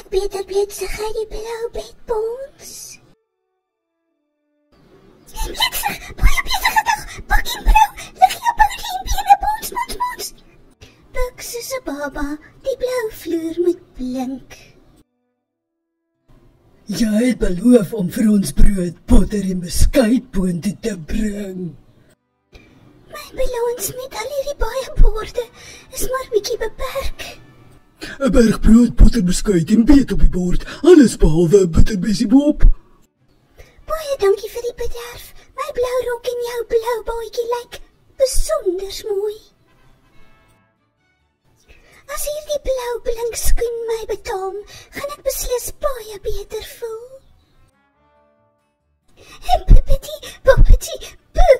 ek beter weet sy gaan die blou bed bons. Bliksig, baie beter gedag, bakkie blou, lig jy op die bene bons. Buk soos 'n baba, die blou vloer moet blink. Jy het beloof om vir ons brood, botter en beskuit boontoe te bring. My balans met al hierdie baie borde is maar bietjie beperk. 'n berg brood, botter, beskuit en beet op die bord, alles behalwe 'n bitterbesie boop. Baie dankie vir die bederf. My blou rok en jou blou baadjie lyk besonder mooi. As hierdie blou blink skoen my betaam, gaan ek beslis baie beter voel. Pippity, poppity, boo.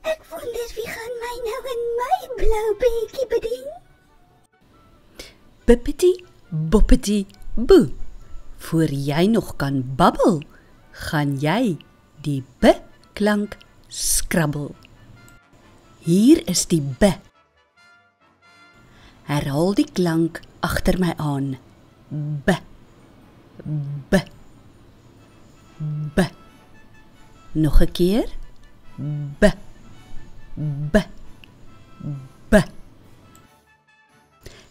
Ek wonder wie gaan my nou in my blou bedjie bedien. Pippity, boppity, boe. Voor jy nog kan babbel, gaan jy die b-klank skrabbel. Hier is die b. Herhaal die klank agter my aan. B, b, b. Nog 'n keer. B, b, b.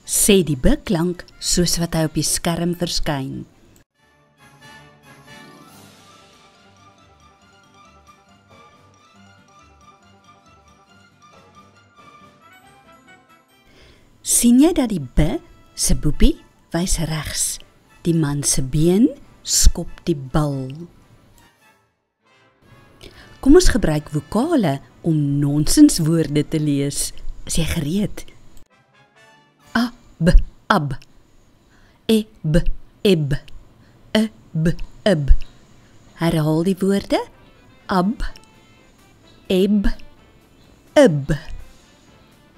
Sê die b-klank soos wat hy op die skerm verskyn. Sien jy dat die b se boepie wys regs, die man se been skop die bal. Kom ons gebruik vokale om nonsenswoorde te lees. Is jy gereed? A, b, ab. E, b, eb. E, b, eb. Herhaal die woorde. Ab, eb, eb.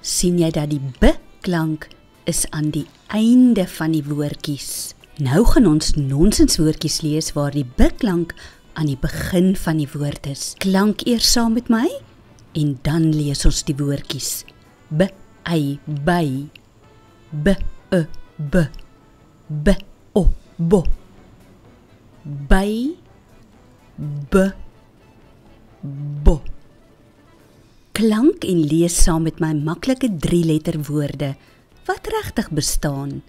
Sien jy dat die b klank is aan die einde van die woordjies. Nou gaan ons nonsenswoordjies lees waar die b-klank aan die begin van die woord is. Klank eers saam met my en dan lees ons die woordjies. B, ei, by. B, b. B, o, bo. By, b, bo. Klank en lees saam met my maklike 3-letter woorde wat regtig bestaan.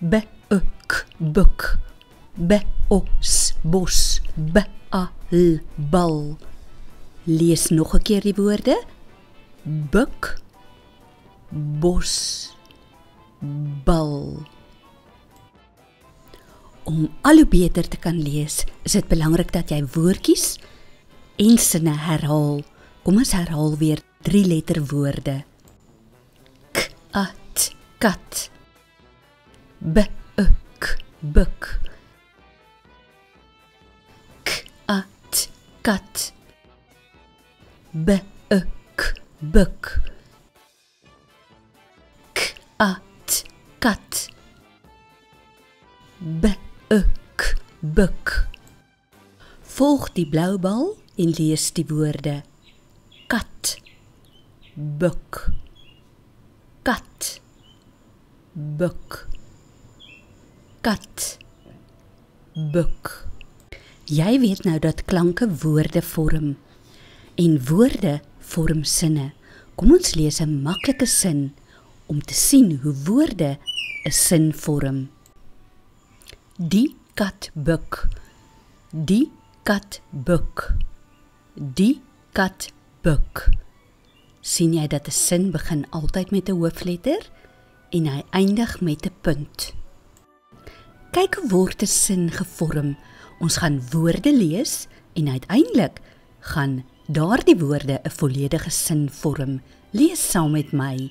B, k, buk. B, o, s, bos. B, a, l, bal. Lees nog 'n keer die woorde. Buk, bos, bal. Om al hoe beter te kan lees, is dit belangrik dat jy woordjies en sinne herhaal. Kom ons herhaal weer 3-letter woorde. K, at, kat. B, k, buk. K, at, kat. B, k, buk. K, at, kat. B, k, buk. Volg die blou bal en lees die woorde. Kat, buk. Kat, buk. Kat, buk. Jy weet nou dat klanke woorde vorm en woorde vorm sinne. Kom ons lees 'n maklike sin om te sien hoe woorde 'n sin vorm. Die kat buk. Die kat buk. Die kat buk. Sien jy dat 'n sin begin altyd met 'n hoofletter en hy eindig met 'n punt. Kyk hoe word 'n sin gevorm. Ons gaan woorde lees en uiteindelik gaan daardie woorde 'n volledige sin vorm. Lees saam met my.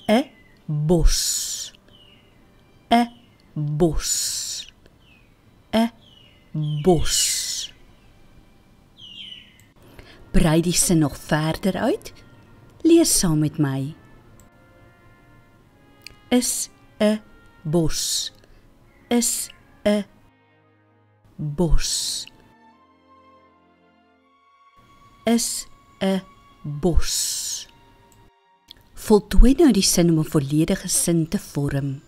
'n bos. 'n bos. 'n bos. Brei die sin nog verder uit. Lees saam met my. Is 'n bos. Is 'n bos. Is 'n bos. Voltooi nou die sin om 'n volledige sin te vorm.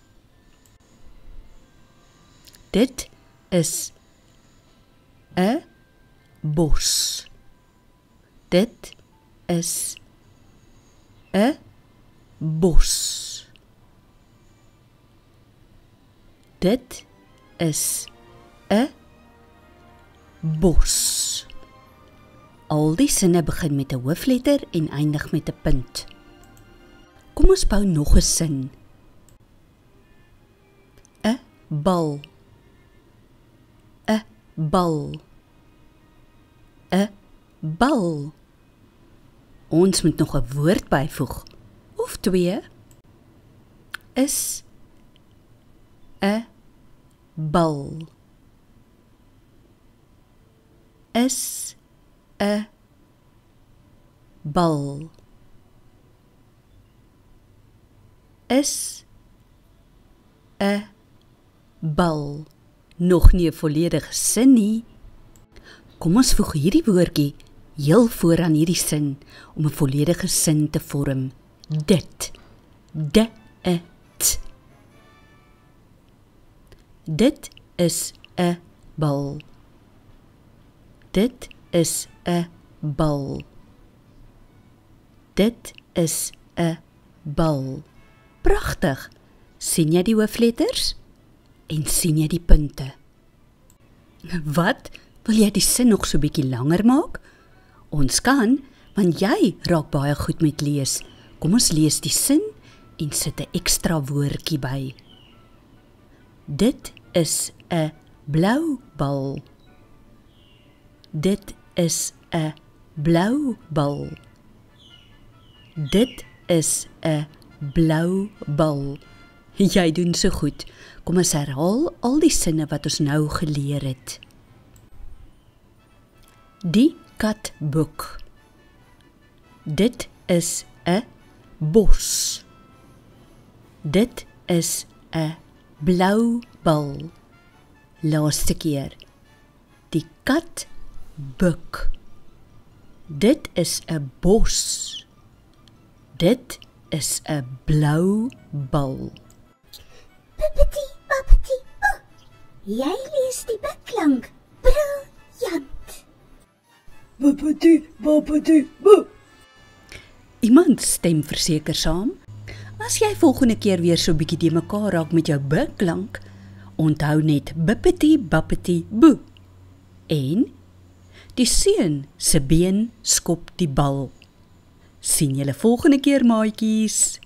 Dit is 'n bos. Dit is 'n bos. Dit is 'n bos. Al die sinne begin met 'n hoofletter en eindig met 'n punt. Kom ons bou nog 'n sin. 'n bal. 'n bal. 'n bal. Ons moet nog 'n woord byvoeg, of twee. Is 'n bal. Is 'n bal. Is 'n bal. Nog nie 'n volledige sin nie. Kom ons voeg hierdie woordjie heel voor aan hierdie sin om 'n volledige sin te vorm. Dit. Dit. Dit is 'n bal. Dit is 'n bal. Dit is 'n bal. Pragtig. Sien jy die hoofletters? En sien jy die punte? Wat? Wil jy die sin nog so bietjie langer maak? Ons kan, want jy raak baie goed met lees. Kom ons lees die sin en sit 'n ekstra woordjie by. Dit is 'n blou bal. Dit is 'n blou bal. Dit is 'n blou bal. Jy doen so goed. Kom ons herhaal al die sinne wat ons nou geleer het. Die katboek. Dit is 'n bos. Dit is 'n blou bal. Laaste keer. Die kat buk. Dit is 'n bos. Dit is 'n blou bal. Bippity, bappity, boe. Jy lees die bukklank. Briljant. Bippity, bappity, boe. Iemand stem verseker saam. As jy volgende keer weer so bietjie de mekaar raak met jou bukklank, onthou net bippity, bappity, boe. En die seun se been skop die bal. Sien julle volgende keer, maatjies.